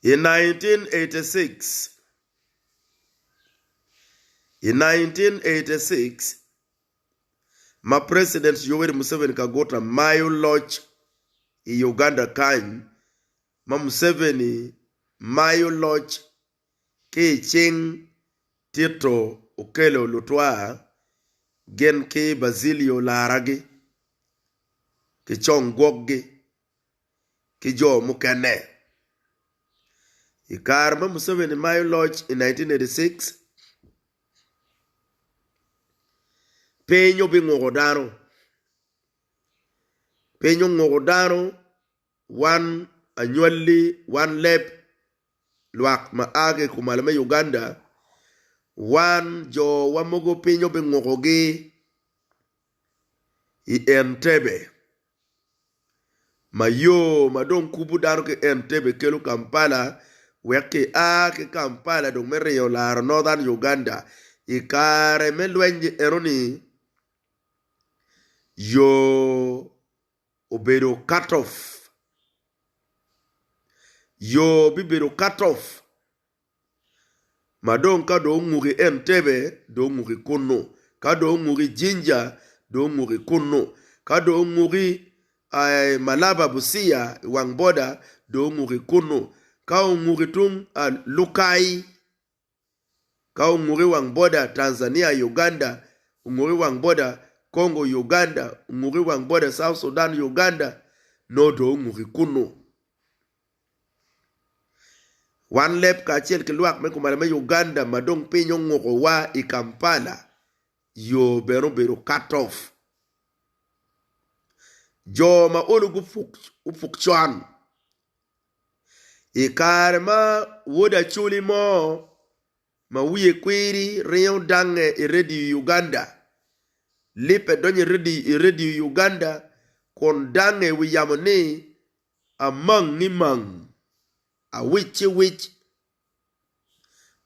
In 1986, my President Yoweri Museveni kagota Mayo Lodge in Uganda kany, ma Museveni Mayo Lodge ke ching Tito Okello Lutwa gen ke Basilio Laragi ke chong gwoggi ke jo mukane. Ikar ma Museveni Mayo Lodge in 1986 penyo bingogodano one annually one lep luak maage kumalame Uganda one jo wamogo penyo bingogogi i Entebbe mayo madon kubu dano ke Entebbe kelu Kampala weke ke Kampala dong mereyo lar Northern Uganda ikare melwenje eroni yo obedo cut off. Yo bibero cut off. Madon ka do nguri Entebbe do nguri kono. Ka do nguri Jinja do nguri kono. Ka do nguri Malaba Busia wang boda do nguri kono. Ka nguri tung Lukai. Ka nguri wang boda Tanzania Uganda. Nguri wang boda Congo Uganda. Nguri wang boda South Sudan Uganda. No do nguri kono. One lep ka chiel ke luak me kumalame Uganda madong pinyo ngoko wa i Kampala yo bero cut off. Jo ma olu ufuk chuan. Ikare ma woda chuli mo ma wiye kwiri riyon dange i radio Uganda. Lipe donye radio Uganda kon dange wiyamone amang ni mang. A witch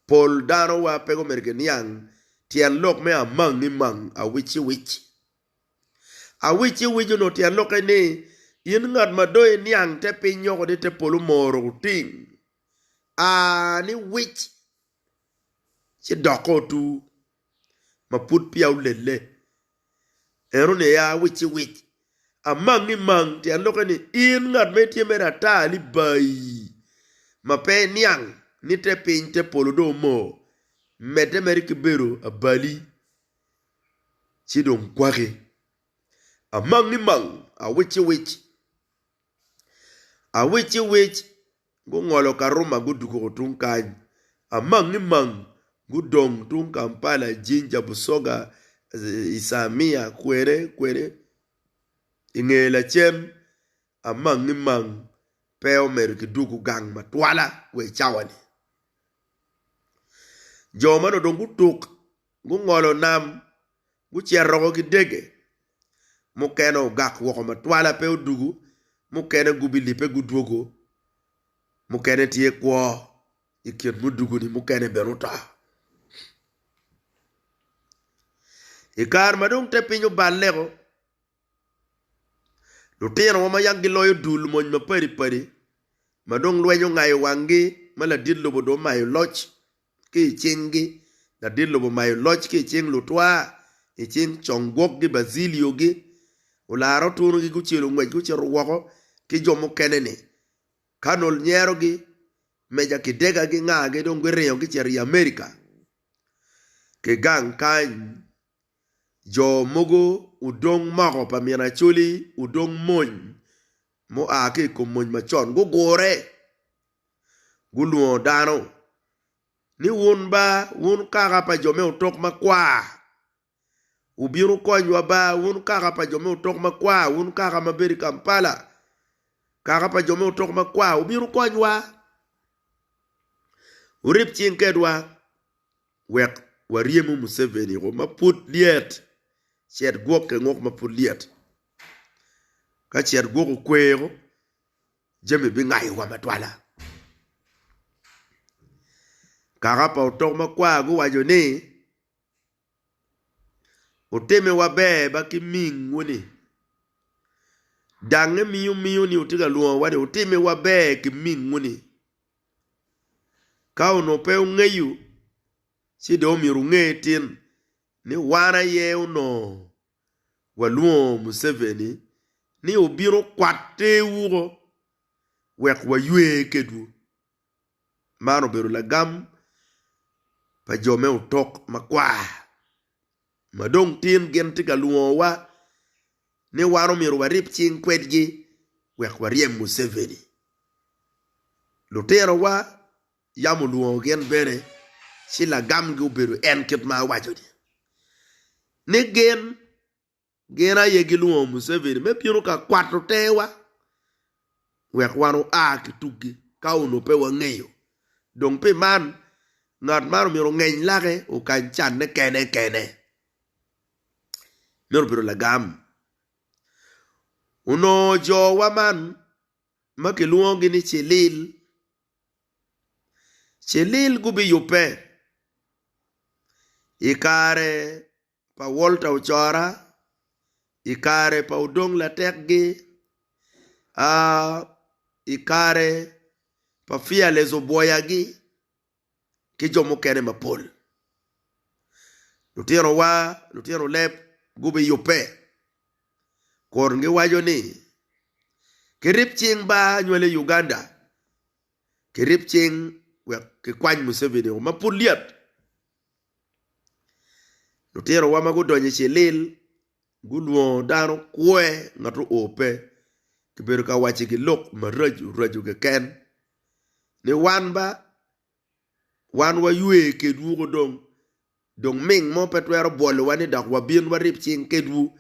Paul Dano wa pego mergeniang tian lok me amang ni mang a witch no tian lok ne yin ngat madoy niang te pinyo ko de te polu moro ting a ni witch ci doko tu ma put piaw lele erone ya witch amang ni mang tian lok ne yin ngat me tie mera ta li bay ma pe niang ni te pin te polo do mo mete merike bero a bali ci don kwage amang ni mang a witch go ngolo karuma gudugo tun kan amang ni mang gudong tun Kampala Jinja Busoga Isamia kwere ingela chem amang ni mang peo merike dugu gang matwala we chawani joma no dongu tuk gu ngolo nam gu cherrogo gi dege mukeno gak woko matwala peo dugu mukene gubilipe gu duogo mukene tie kwa ikien mudugu ni mukene beruta ikar madung te pinyo balego lutino wama yangi loyo dul mony ma pari madung lwenyo ngayo wangi mala dillo bodo mayo loch ki chingi na dillo bo mayo loch ki ching lutwa i ching chongwok gi Basilio gi ularo tunu gi kuchilo ngwej kuchiro woko ki jomo kenene kanol nyero gi meja kidega gi ngage don gwereyo gi cheri Amerika ke gang kany jo mogo udong mago pa miana chuli udong mony mo ake ko mony machon go gore guluo dano ni wun kaka pa jome utok makwa ubiru konywa ba wun kaka pa jome utok makwa wun kaka maberi Kampala kaka pa jome utok makwa ubiru konywa urip chinkedwa wek wariemu Museveni go maput liet chet gwok ke ngok maput liet ka chet gwok kwego jeme bi ngai wa matwala kaka pa utok makwa go wajo ni uteme wabe baki ming woni dange miyu ni utiga luo wade uteme wabe ki ming woni ka no pe ngeyu si do miru ngetin ni wana ye no waluo Museveni ni obiro kwate wuro wek wa yue kedu mano beru la gam pa jome utok makwa madong tin gen tiga luo wa ni waro miru warip ching kwedgi wek wariem Museveni lutero wa yamu luo gen bere si la gam gu beru enkit ma wajodi ni gena yegi luo Museveni me piru ka kwatro tewa wek wano kitugi ka uno pe wangeyo dong pe man ngat maro miro ngeny lage o kan chan ne kene miro biro la gam uno jo waman make luongi ni Chelil gubi yupe ikare pa Walter Ochora ikare pa udong la tekgi ikare pa Fearless Oboyagi ki jomo kene mapol lutero lep gubi yupe korngi wajo ni kirip ching ba nywele Uganda kirip ching ke kwany Museveni o mapul liat lutero wa mago donye Chelil guluo dano kwe ngatu ope kiberu ka wachi ki lok maraju ke ken ni wan wa yue ke dugo dong ming mo petwero bolo wani dak wa bien wa rip ching ke du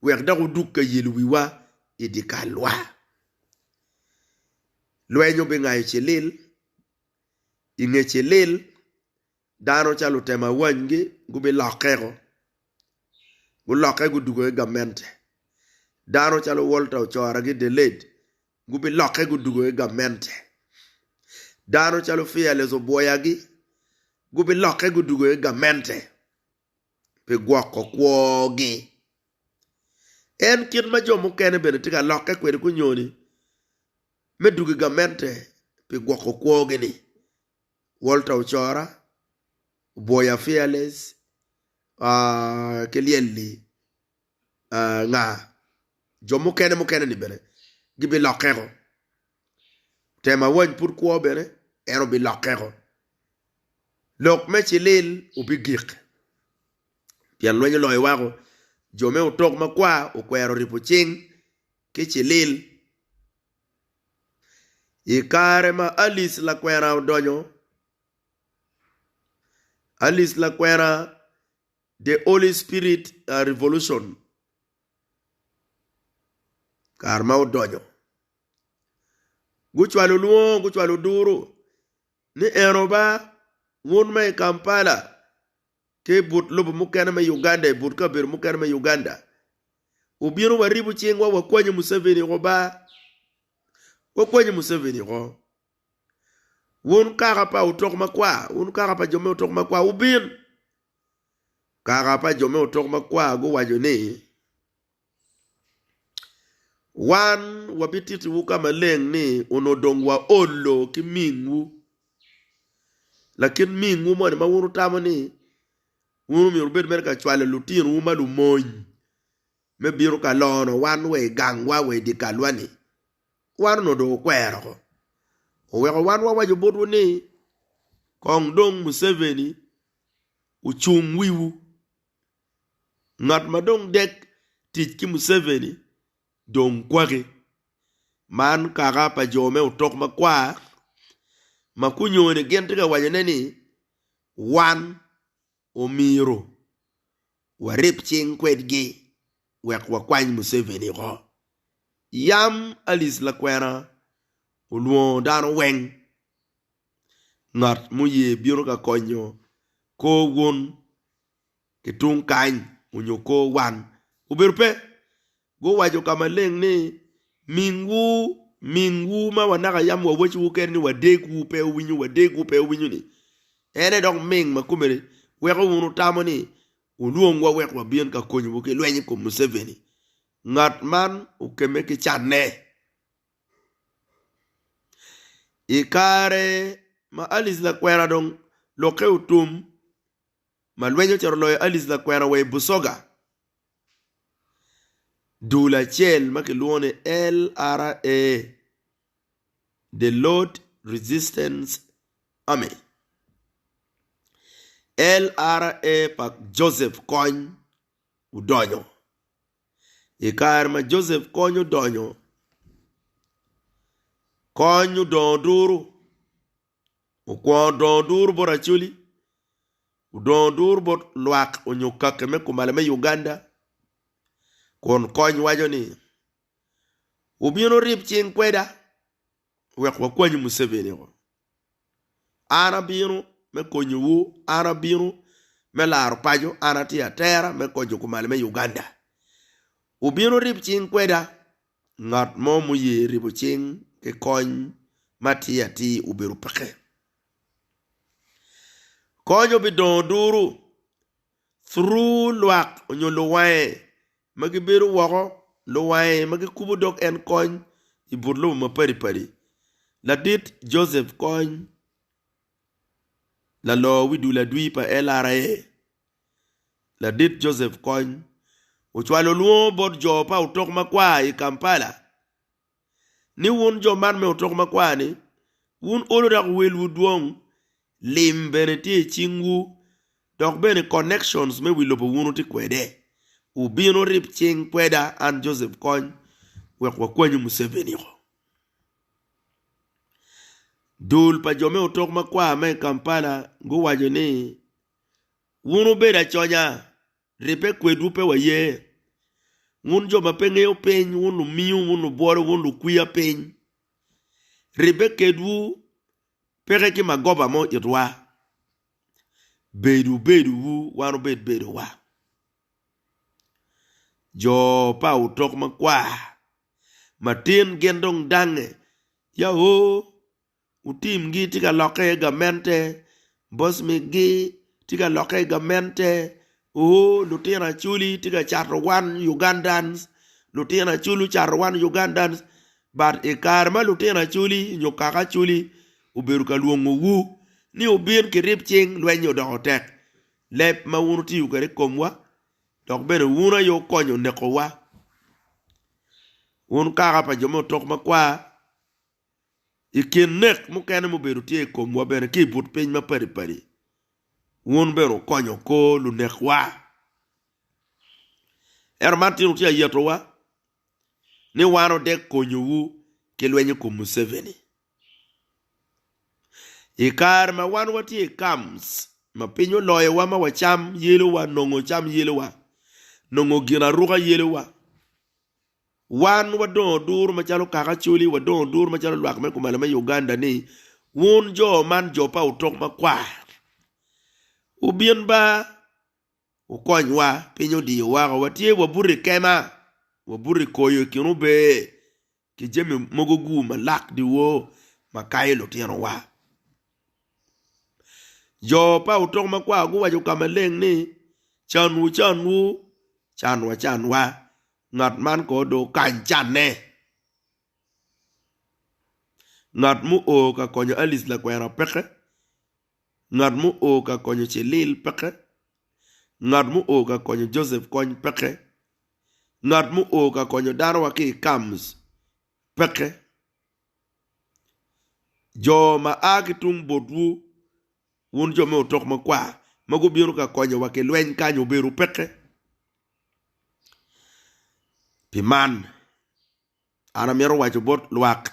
wek dak uduk ka yilwi wa idikalwa lwenyo be ngayo Chelil inge Chelil dano chalo tema wangi gube lokego gu loke gu dugo e gamente dano chalo Walter Ochora gi delayed gube loke gu dugo e gamente dano chalo Fearless Oboyagi gube loke gu dugo e gamente pe gwoko kwogi en kit ma jomo kene bene tika loke kwede kunyoni me dugo gamente pe gwoko kwogi ni Walter Ochora Oboya Fearless kelieli nga jomo kene ni bene gibi lokego tema wany pur kwo bene ero bi lokego lok me Chelil ubi gik pian lwenye loy wago jome utok makwa ukwero ripo ching ki Chelil ikare ma Alice Lakwera udonyo Alice Lakwera the Holy Spirit Revolution karma udonyo guchwalo luo guchwalo duru ni eroba won me Kampala ke but lobo mukana me Uganda but ka ber mukana me Uganda ubiru waribu chingwa wakwenye Museveni roba wakwenye Museveni ro won karapa utok makwa won karapa jome utok makwa ubin karapa jome utok makwa go wajoni wan wabititi wuka maleng ni unodongwa olo ki mingu lakin mingu mo ni mawuru tamo ni wunu mi rubet merka chwale lutin wuma lumony me biru ka lono wan we gangwa we dikalwani wan no do kwero oweko wan wa wajo bodu ni kong dong Museveni uchung wiwu ngat madong dek tich ki Museveni dong kwage man kaka pa jome utok makwa makunyone gentiga wajaneni wan omiro warip ching kwedgi wek wakwany Museveni go yam Alice Lakwera uluo dano weng ngat muye biro ka konyo ko won kitung kany unyo ko wan uberpe go wajo kamaleng ni mingu ma wanaka yam wa wachi wuker ni wadegu pe winyu ni ene dong ming makumere weko wunu tamo ni uluo ngwa wek wabien ka konyo wuke lwenye ko Museveni ngat man ukeme ki chane ikare ma Alice la kwera dong loke utum ma lwenyo charloy Alice la kwera we busoga dula chel ma kiluone LRA, the Lord Resistance Army. LRA pak Joseph Kony udonyo. Ikar ma Joseph Kony udonyo. Kony udon duru. Ukwan don duru bora chuli. Udon duru bot luak unyukake me kumaleme Uganda. Kon Kony wajo ni. Ubino rip ching kweda. Wek wakwanyu Museveni ko. Ana bino me konyu wu, ana bino me lar pajo, ana tia terra me konyu kumale me Uganda. Ubino rip ching kweda, ngat mo muye ribu ching ke kony matia ti ubiru pake. Konyo bidon duru, through luak onyo luwae, magi biru wako, luwae, magi kubudok en kony, iburlu mapari pari. La dit Joseph Kony, la lo widu la dui pa LRA. La dit Joseph Kony, uchwalo luo bot jo pa utok makwa i Kampala. Ni wun jo man me utok makwa ni, wun olo dak wel wudwong, lim beneti chingu, dok bene connections me wilopo wunu ti kwede. Ubino rip ching kweda and Joseph Kony, wek wakwanyu Museveni ko. Dul pa jome utok makwa me Kampala ngu waje ni wunu beda chonya ripe kwedupe wa ye wun jo mapenge peny wunu miu wunu bore wunu kuya peny ripe kedu pere ki magoba mo itwa bedu wu wanu bedu wa jo pa utok makwa matin gendong dange ya ho utim gi tika loke gamente, boss mi gi tika loke gamente, Lieutenant Chuli tika charwan Ugandans, Lieutenant Chulu charwan Ugandans, but ikarma Lieutenant Chuli, nyokaka Chuli, uberuka luongo wu, ni ubin kirip ching lwenyo dohotek, lep ma wunuti ukare komwa, dok bene wuna yo konyo neko wa. Wun kaka pa jomo tok makwa, ikin nek mukene muberu tie komwa bene ki but piny ma pari pari. Wun beru konyo ko lu nek wa. Martin utia yeto wa. Ni wano dek konyo wu ke lwenye ko Museveni. Ikar ma wan watie kams. Ma pinyo loye wa ma wacham yelo wa nongo cham yelo wa. Nongo gina ruka yelo wa. Wan wadon dur machalo kaka Chuli wadon dur machalo luak me kumala me Uganda ni wun jo man jo pa utok makwa ubien ba ukonywa pinyo di wa watie waburi kema waburi koyo kinu be kijemi mogogu malak di wo makailo tiano wa jo pa utok makwa gu wajo kamaleng ni chanwa ngat man ko do kanchane ngat mu o ka konyo Alice la kwera peke ngat mu o ka konyo Chelil peke ngat mu o ka konyo Joseph Kony peke ngat mu o ka konyo Darwa ki Kams peke jo ma akitung bodwu wun jo me utok makwa magu biru ka konyo wake lweny kanyo beru peke Piman, ana miero wacho bot luak,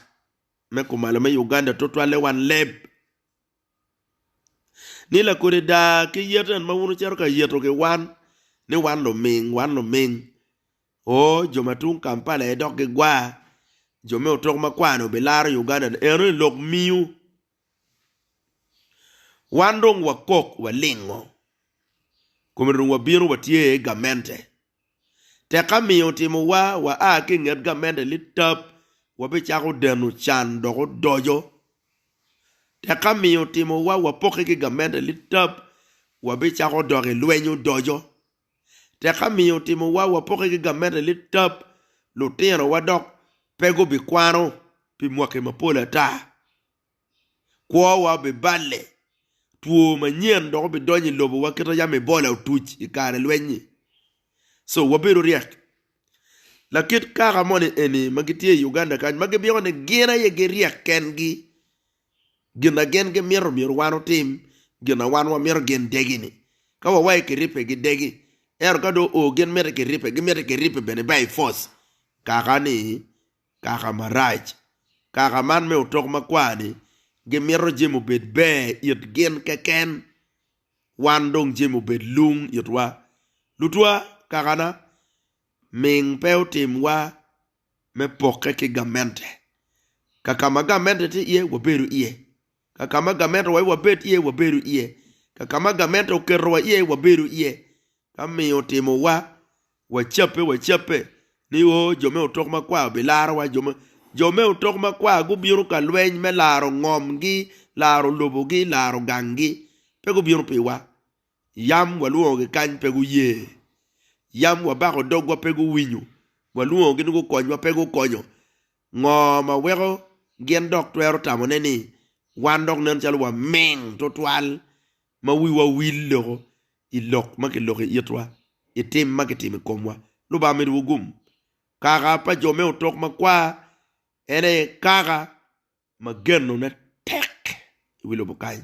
me kumala me Uganda totwale wan leb. Nila kore da ke yetan mawunu chero ka yeto ke wan, ni wan lo ming. O, jomatung Kampala edok ke gwa, jome utok makwano belar Uganda, ero lok miu. Wan dong wakok walingo, kumirung wabiru watie gamente. Teka miyo timu wa aki nget gamende litap wabichako denu chan doko dojo. Teka miyo timu wa wapoke ki gamende litap wabichako doge lwenyo dojo. Teka miyo timu wa wapoke ki gamende litap lutino wadok pego bikwano pi mwake mapola ta. Kwa wa be balle. Tuo manyen do be donyi lobo wa kito ya me bola utuch ikare lwenyi. So wabiru riak. La kit kara mone eni magitie Uganda kan magibione gina ye geriak kengi. Gina gen ge miero wano tim. Gina wanwa miero gen degini. Kawa wae kiripe gi degi. Kado o gen mere kiripe bene by force. Kaka ni. Kaka maraj. Kaka man me utok makwani. Ge miero jimu bed be yit gen keken. Wandong jimu bed lung yitwa. Lutwa kakana. Ming peo timwa me poke ki gamente. Kakama gamente ti iye waberu iye. Kakama gamente wa wabet iye waberu iye. Kakama gamente ukero wa iye waberu iye. Kami otimo wachape. Ni wo jome utok makwa bilaro wa jome utok makwa gubiru ka lweny me laro ngomgi, laro lobogi, laro gangi. Pegu biru piwa. Yam waluonge kany pegu ye. Yam wabako dogwa pegu winyu. Waluonge nugo konywa pegu konyo. Ngoma wego gen dok twero tamo neni. Wandok nen chalo wa ming totwal. Ma wiwa willo. Ilok makiloke yetwa. Itim makitime komwa. Luba miru gum. Kaka pa jome utok makwa. Ene kaka. Mageno na tek. Wilo bukai.